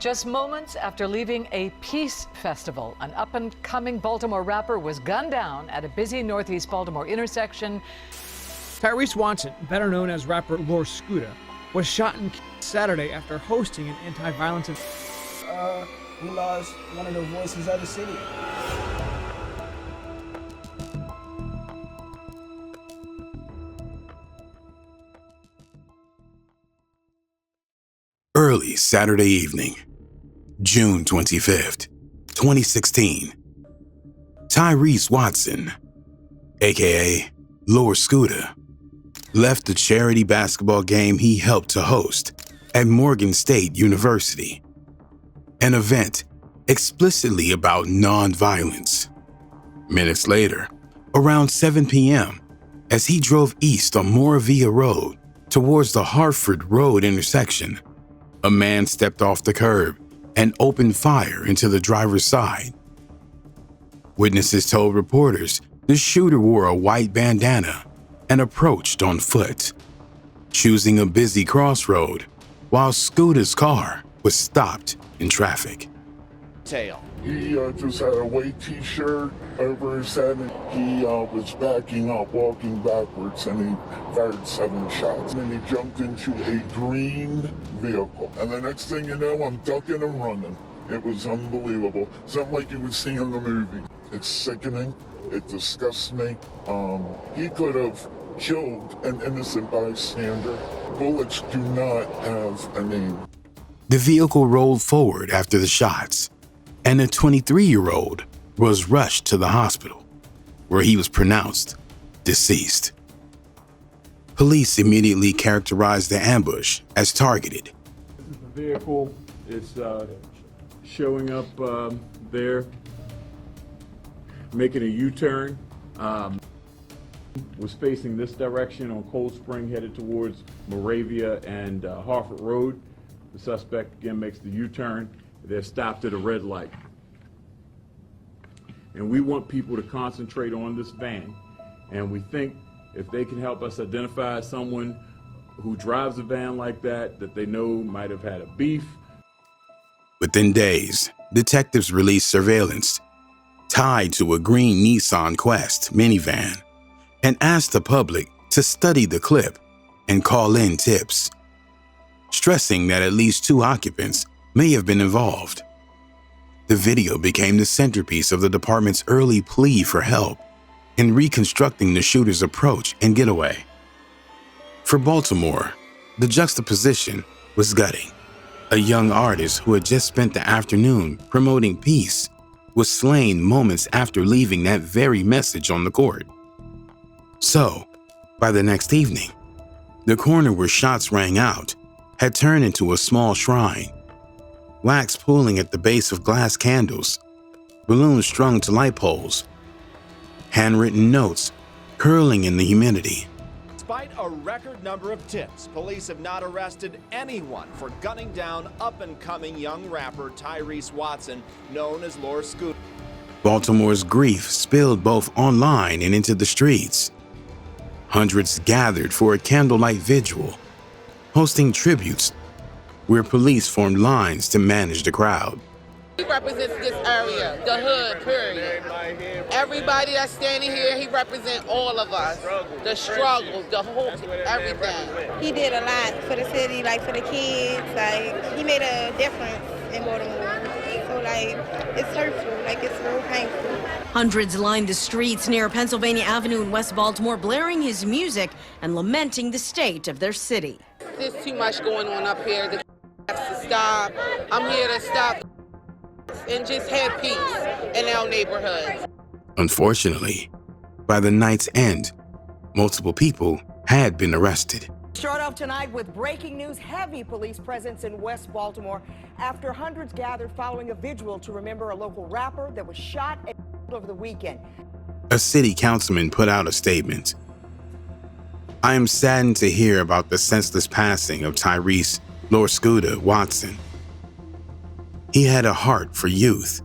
Just moments after leaving a peace festival, an up-and-coming Baltimore rapper was gunned down at a busy Northeast Baltimore intersection. Tyrese Watson, better known as rapper Lur Scuda, was shot and killed Saturday after hosting an anti-violence event. We lost one of the voices of the city. Early Saturday evening, June 25th, 2016. Tyrese Watson, aka Lur Scuda, left the charity basketball game he helped to host at Morgan State University, an event explicitly about nonviolence. Minutes later, around 7 p.m., as he drove east on Moravia Road towards the Hartford Road intersection, a man stepped off the curb and opened fire into the driver's side. Witnesses told reporters the shooter wore a white bandana and approached on foot, choosing a busy crossroad while Scoota's car was stopped in traffic. He just had a white t-shirt over his head, and he was backing up, walking backwards, and he fired 7 shots. And then he jumped into a green vehicle. And the next thing you know, I'm ducking and running. It was unbelievable. Something like you would see in the movie. It's sickening. It disgusts me. He could have killed an innocent bystander. Bullets do not have a name. The vehicle rolled forward after the shots, and a 23-year-old was rushed to the hospital, where he was pronounced deceased. Police immediately characterized the ambush as targeted. The vehicle is showing up there, making a U-turn. Was facing this direction on Cold Spring, headed towards Moravia and Hartford Road. The suspect again makes the U-turn. They're stopped at a red light. And we want people to concentrate on this van. And we think if they can help us identify someone who drives a van like that they know might have had a beef. Within days, detectives released surveillance tied to a green Nissan Quest minivan and asked the public to study the clip and call in tips, stressing that at least 2 occupants may have been involved. The video became the centerpiece of the department's early plea for help in reconstructing the shooter's approach and getaway. For Baltimore, the juxtaposition was gutting. A young artist who had just spent the afternoon promoting peace was slain moments after leaving that very message on the court. So, by the next evening, the corner where shots rang out had turned into a small shrine, wax pooling at the base of glass candles, balloons strung to light poles, handwritten notes curling in the humidity. Despite a record number of tips, police have not arrested anyone for gunning down up-and-coming young rapper Tyrese Watson, known as Lur Scuda. Baltimore's grief spilled both online and into the streets. Hundreds gathered for a candlelight vigil, hosting tributes where police formed lines to manage the crowd. He represents this area, the hood, period. Everybody that's standing here, he represents all of us. The struggle, the whole, everything. He did a lot for the city, like for the kids. Like, he made a difference in Baltimore. So, like, it's hurtful, like, it's real painful. Hundreds lined the streets near Pennsylvania Avenue in West Baltimore, blaring his music and lamenting the state of their city. There's too much going on up here. The has to stop. I'm here to stop and just have peace in our neighborhoods. Unfortunately, by the night's end, multiple people had been arrested. Start off tonight with breaking news: heavy police presence in West Baltimore after hundreds gathered following a vigil to remember a local rapper that was shot and killed over the weekend. A city councilman put out a statement. I am saddened to hear about the senseless passing of Tyrese Lur Scuda Watson. He had a heart for youth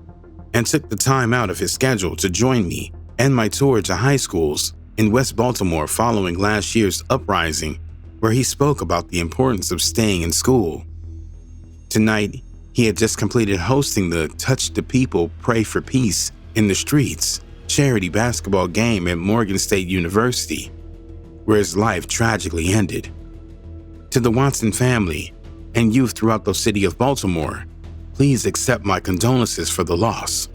and took the time out of his schedule to join me and my tour to high schools in West Baltimore following last year's uprising, where he spoke about the importance of staying in school. Tonight, He had just completed hosting the Touch the People, Pray for Peace in the Streets charity basketball game at Morgan State University, where his life tragically ended. To the Watson family and youth throughout the city of Baltimore, please accept my condolences for the loss.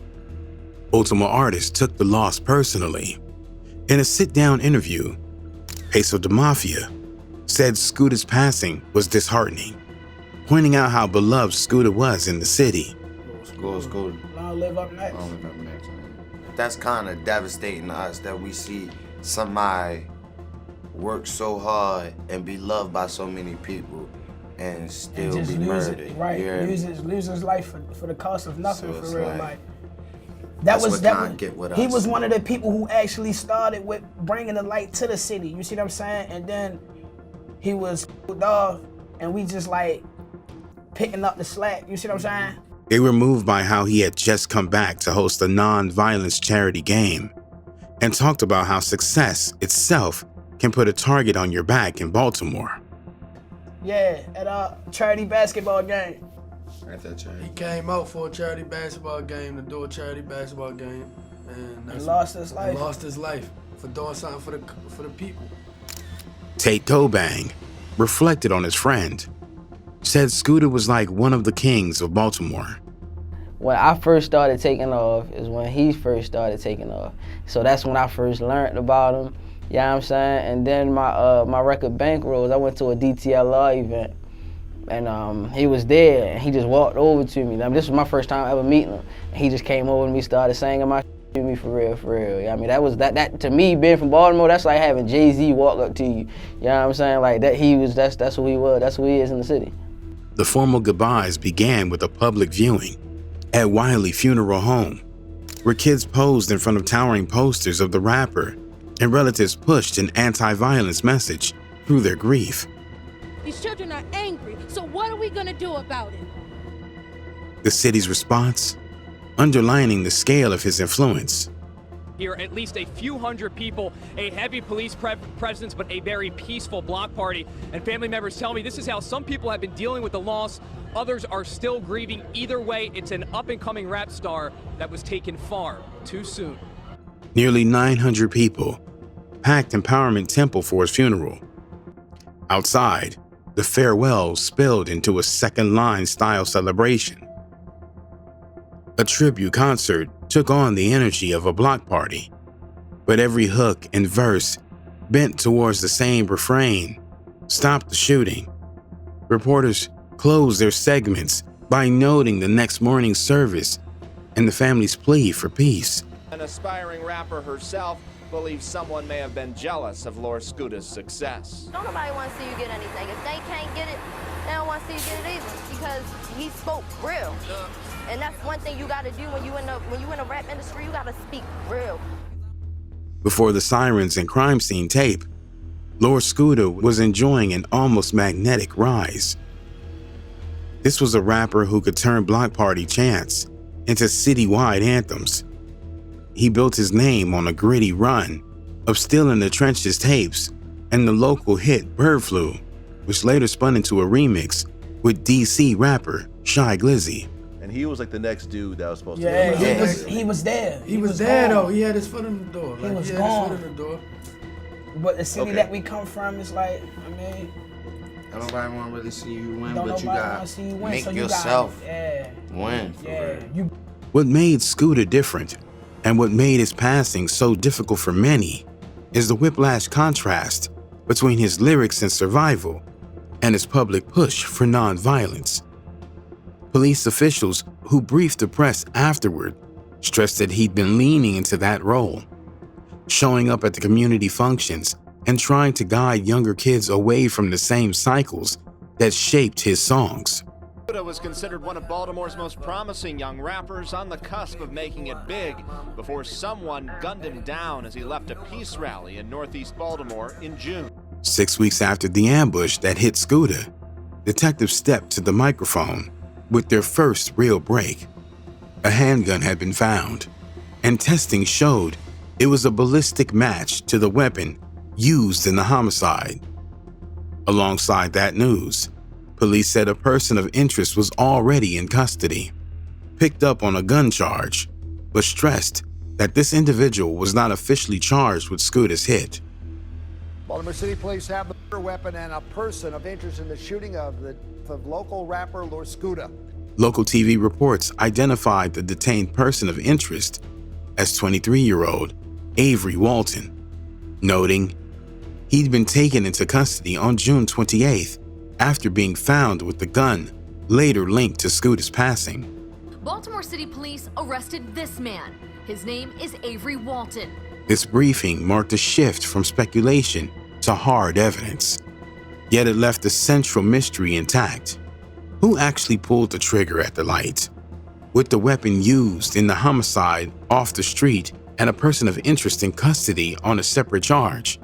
Baltimore artists took the loss personally. In a sit-down interview, Peso de Mafia said Scoota's passing was disheartening, pointing out how beloved Scoota was in the city. Long live up next. That's kind of devastating to us that we see somebody work so hard and be loved by so many people and still And just be lose murdered. it, right? Yeah. Lose his life for the cost of nothing, So for it's real. like, Like that's that what was can't get with he us. was one of the people who actually started with bringing the light to the city. You see what I'm saying? And then he was killed off, and we just like picking up the slack. You see what I'm saying? They were moved by how he had just come back to host a non-violence charity game and talked about how success itself can put a target on your back in Baltimore. Yeah, at a charity basketball game. He came out for a charity basketball game to do a charity basketball game, and lost his life. And lost his life for doing something for the people. Tate Gobang reflected on his friend, said Scoota was like one of the kings of Baltimore. When I first started taking off is when he first started taking off. So that's when I first learned about him, you know what I'm saying? And then my record bankrolls, I went to a DTLR event, and he was there, and he just walked over to me. I mean, this was my first time ever meeting him. And he just came over to me, started singing my to me for real, for real. Yeah, I mean, that to me, being from Baltimore, that's like having Jay-Z walk up to you. You know what I'm saying? Like that, that's who he was, that's who he is in the city. The formal goodbyes began with a public viewing at Wiley Funeral Home, where kids posed in front of towering posters of the rapper and relatives pushed an anti-violence message through their grief. These children are angry, so what are we gonna do about it? The city's response, underlining the scale of his influence. Here, at least a few hundred people, a heavy police presence, but a very peaceful block party. And family members tell me this is how some people have been dealing with the loss. Others are still grieving. Either way, it's an up-and-coming rap star that was taken far too soon. Nearly 900 people packed Empowerment Temple for his funeral. Outside, the farewell spilled into a second-line style celebration. A tribute concert took on the energy of a block party, but every hook and verse bent towards the same refrain: stop the shooting. Reporters closed their segments by noting the next morning's service and the family's plea for peace. An aspiring rapper herself believes someone may have been jealous of Lur Scuda's success. Don't nobody want to see you get anything. If they can't get it, they don't want to see you get it either, because he spoke real. And that's one thing you got to do when you in the rap industry. You got to speak real. Before the Sirens and Crime Scene tape, Lur Scuda was enjoying an almost magnetic rise. This was a rapper who could turn block party chants into citywide anthems. He built his name on a gritty run of Still in the Trenches tapes and the local hit Bird Flu, which later spun into a remix with DC rapper Shy Glizzy. And he was like the next dude that was supposed to Yeah, be. he was there. He was there though. He had his foot in the door. He was had gone. his foot in the door. But the city that we come from is like, I mean, Don't nobody want to really see you win, don't but you nobody got want to see you win. make So you yourself gotta, win. For real. What made Scoota different, and what made his passing so difficult for many, is the whiplash contrast between his lyrics and survival and his public push for nonviolence. Police officials who briefed the press afterward stressed that he'd been leaning into that role, showing up at the community functions and trying to guide younger kids away from the same cycles that shaped his songs. Scoota was considered one of Baltimore's most promising young rappers, on the cusp of making it big, before someone gunned him down as he left a peace rally in Northeast Baltimore in June. 6 weeks after the ambush that hit Scoota, detectives stepped to the microphone with their first real break. A handgun had been found, and testing showed it was a ballistic match to the weapon used in the homicide. Alongside that news, Police said a person of interest was already in custody, picked up on a gun charge, but stressed that this individual was not officially charged with Scoota's hit. Baltimore City Police have the murder weapon and a person of interest in the shooting of local rapper Lur Scuda. Local TV reports identified the detained person of interest as 23-year-old Avery Walton, noting he'd been taken into custody on June 28th after being found with the gun later linked to Scoota's passing. Baltimore City Police arrested this man. His name is Avery Walton. This briefing marked a shift from speculation to hard evidence, yet it left the central mystery intact. Who actually pulled the trigger at the light? With the weapon used in the homicide off the street and a person of interest in custody on a separate charge,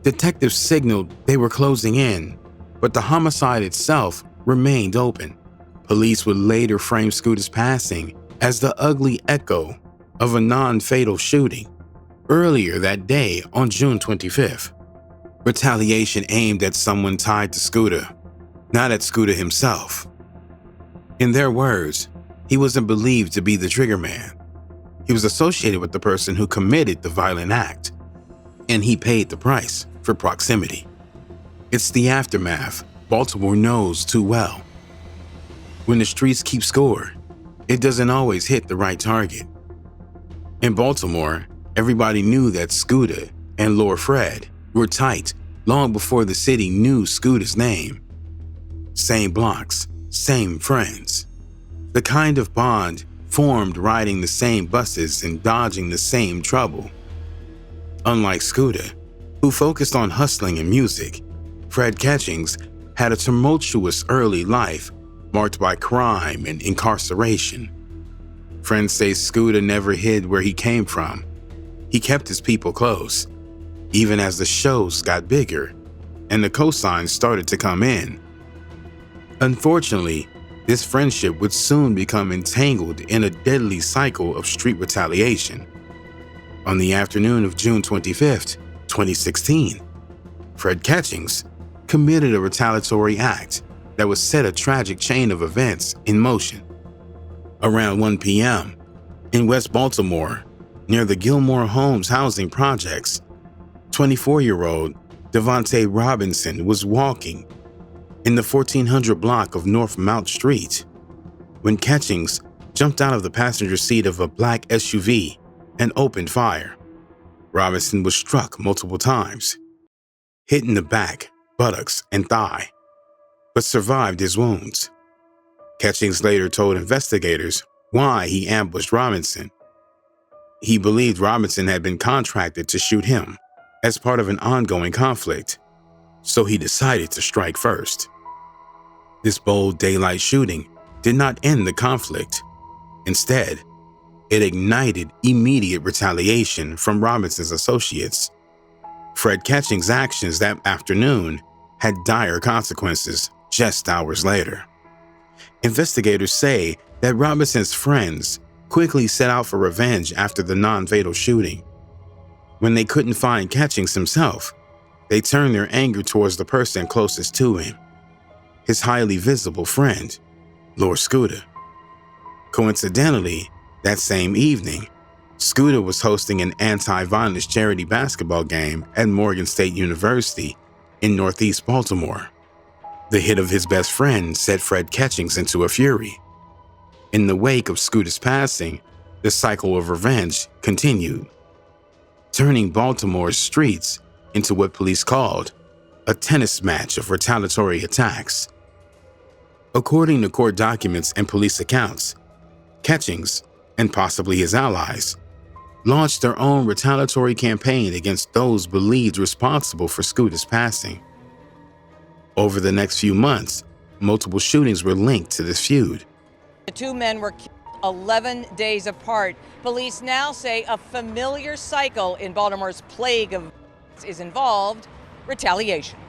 detectives signaled they were closing in, but the homicide itself remained open. Police would later frame Scoota's passing as the ugly echo of a non-fatal shooting earlier that day on June 25th. Retaliation aimed at someone tied to Scoota, not at Scoota himself. In their words, he wasn't believed to be the trigger man. He was associated with the person who committed the violent act, and he paid the price for proximity. It's the aftermath Baltimore knows too well. When the streets keep score, it doesn't always hit the right target. In Baltimore, everybody knew that Scoota and Lur Fred were tight long before the city knew Scoota's name. Same blocks, same friends. The kind of bond formed riding the same buses and dodging the same trouble. Unlike Scoota, who focused on hustling and music, Fred Catchings had a tumultuous early life marked by crime and incarceration. Friends say Scoota never hid where he came from. He kept his people close, even as the shows got bigger and the cosigns started to come in. Unfortunately, this friendship would soon become entangled in a deadly cycle of street retaliation. On the afternoon of June 25th, 2016, Fred Catchings committed a retaliatory act that would set a tragic chain of events in motion. Around 1 p.m., in West Baltimore, near the Gilmore Homes housing projects, 24-year-old Devontae Robinson was walking in the 1400 block of North Mount Street when Catchings jumped out of the passenger seat of a black SUV and opened fire. Robinson was struck multiple times, hit in the back, buttocks, and thigh, but survived his wounds. Catchings later told investigators why he ambushed Robinson. He believed Robinson had been contracted to shoot him as part of an ongoing conflict, so he decided to strike first. This bold daylight shooting did not end the conflict. Instead, it ignited immediate retaliation from Robinson's associates. Fred Catchings' actions that afternoon had dire consequences just hours later. Investigators say that Robinson's friends quickly set out for revenge after the non-fatal shooting. When they couldn't find Catchings himself, they turned their anger towards the person closest to him, his highly visible friend, Lur Scuda. Coincidentally, that same evening, Scoota was hosting an anti-violence charity basketball game at Morgan State University in Northeast Baltimore. The hit of his best friend set Fred Catchings into a fury. In the wake of Scoota's passing, the cycle of revenge continued, turning Baltimore's streets into what police called a tennis match of retaliatory attacks. According to court documents and police accounts, Catchings, and possibly his allies, launched their own retaliatory campaign against those believed responsible for Scoota's passing. Over the next few months, multiple shootings were linked to this feud. The two men were killed 11 days apart. Police now say a familiar cycle in Baltimore's plague of is involved: retaliation.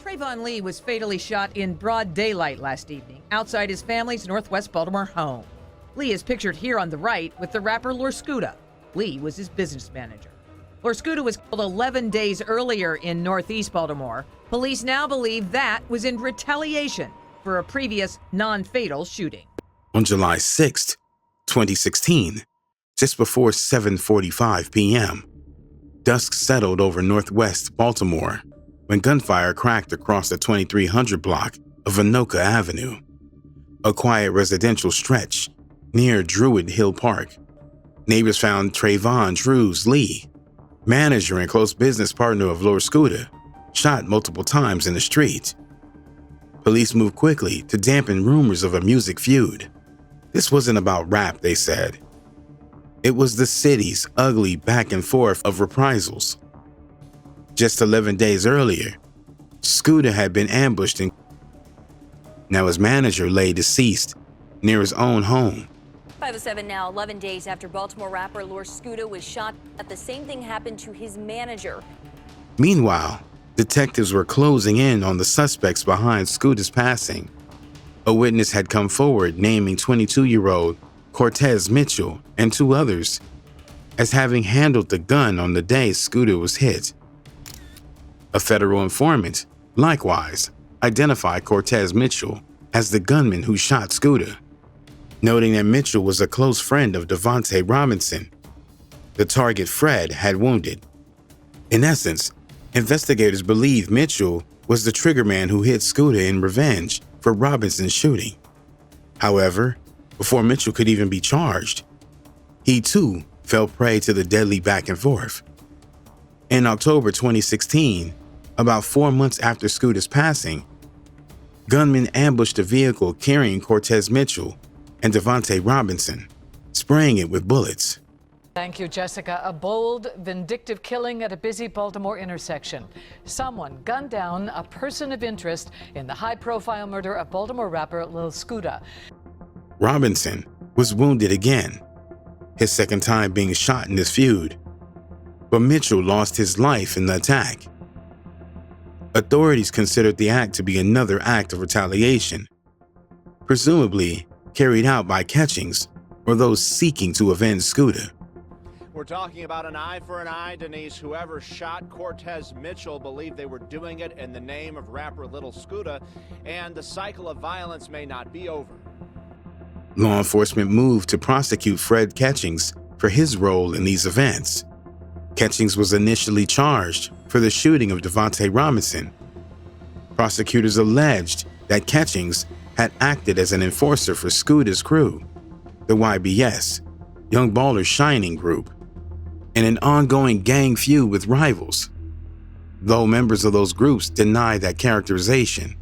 Trayvon Lee was fatally shot in broad daylight last evening outside his family's Northwest Baltimore home. Lee is pictured here on the right with the rapper Lur Scuda. Lee was his business manager. Lur Scuda was killed 11 days earlier in Northeast Baltimore Police now believe that was in retaliation for a previous non-fatal shooting. On July 6, 2016, just before 7:45 p.m., dusk settled over northwest Baltimore when gunfire cracked across the 2300 block of Anoka Avenue, a quiet residential stretch near Druid Hill Park. Neighbors found Trayvon Drews Lee, manager and close business partner of Lur Scuda, shot multiple times in the street. Police moved quickly to dampen rumors of a music feud. This wasn't about rap, they said. It was the city's ugly back and forth of reprisals. Just 11 days earlier, Scoota had been ambushed and now his manager lay deceased near his own home. 507 now, 11 days after Baltimore rapper Lur Scuda was shot. The same thing happened to his manager. Meanwhile, detectives were closing in on the suspects behind Scoota's passing. A witness had come forward naming 22-year-old Cortez Mitchell and 2 others as having handled the gun on the day Scoota was hit. A federal informant, likewise, identified Cortez Mitchell as the gunman who shot Scoota, noting that Mitchell was a close friend of Devontae Robinson, the target Fred had wounded. In essence, investigators believe Mitchell was the triggerman who hit Scoota in revenge for Robinson's shooting. However, before Mitchell could even be charged, he too fell prey to the deadly back and forth. In October 2016, about 4 months after Scoota's passing, gunmen ambushed a vehicle carrying Cortez Mitchell and Devontae Robinson, spraying it with bullets. Thank you, Jessica. A bold, vindictive killing at a busy Baltimore intersection. Someone gunned down a person of interest in the high-profile murder of Baltimore rapper Lur Scuda. Robinson was wounded again, his second time being shot in this feud, but Mitchell lost his life in the attack. Authorities considered the act to be another act of retaliation, presumably carried out by Catchings or those seeking to avenge Scoota. We're talking about an eye for an eye, Denise. Whoever shot Cortez Mitchell believed they were doing it in the name of rapper Lur Scuda, and the cycle of violence may not be over. Law enforcement moved to prosecute Fred Catchings for his role in these events. Catchings was initially charged for the shooting of Devontae Robinson. Prosecutors alleged that Catchings had acted as an enforcer for Scoota's crew, the YBS, Young Ballers Shining Group, in an ongoing gang feud with rivals, though members of those groups denied that characterization.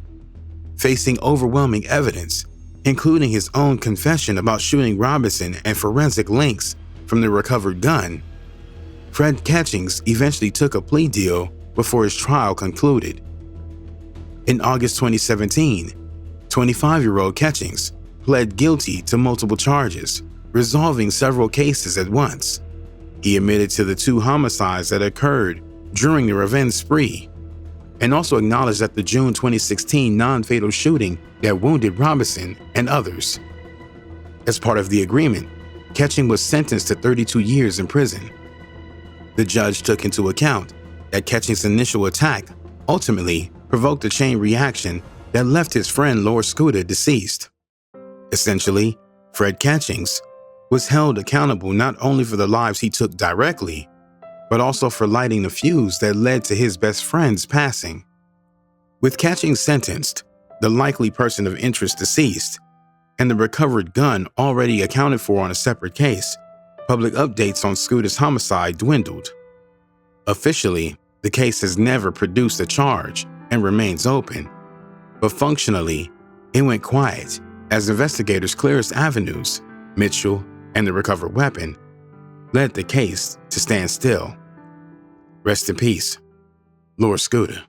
Facing overwhelming evidence, including his own confession about shooting Robinson and forensic links from the recovered gun, Fred Catchings eventually took a plea deal before his trial concluded. In August 2017, 25-year-old Catchings pled guilty to multiple charges, resolving several cases at once. He admitted to the 2 homicides that occurred during the revenge spree, and also acknowledged that the June 2016 non-fatal shooting that wounded Robinson and others. As part of the agreement, Catchings was sentenced to 32 years in prison. The judge took into account that Catchings' initial attack ultimately provoked a chain reaction that left his friend Lur Scuda deceased. Essentially, Fred Catchings was held accountable not only for the lives he took directly, but also for lighting the fuse that led to his best friend's passing. With Catchings sentenced, the likely person of interest deceased, and the recovered gun already accounted for on a separate case, public updates on Scoota's homicide dwindled. Officially, the case has never produced a charge and remains open, but functionally, it went quiet as investigators' clearest avenues, Mitchell and the recovered weapon, led the case to stand still. Rest in peace, Lur Scuda.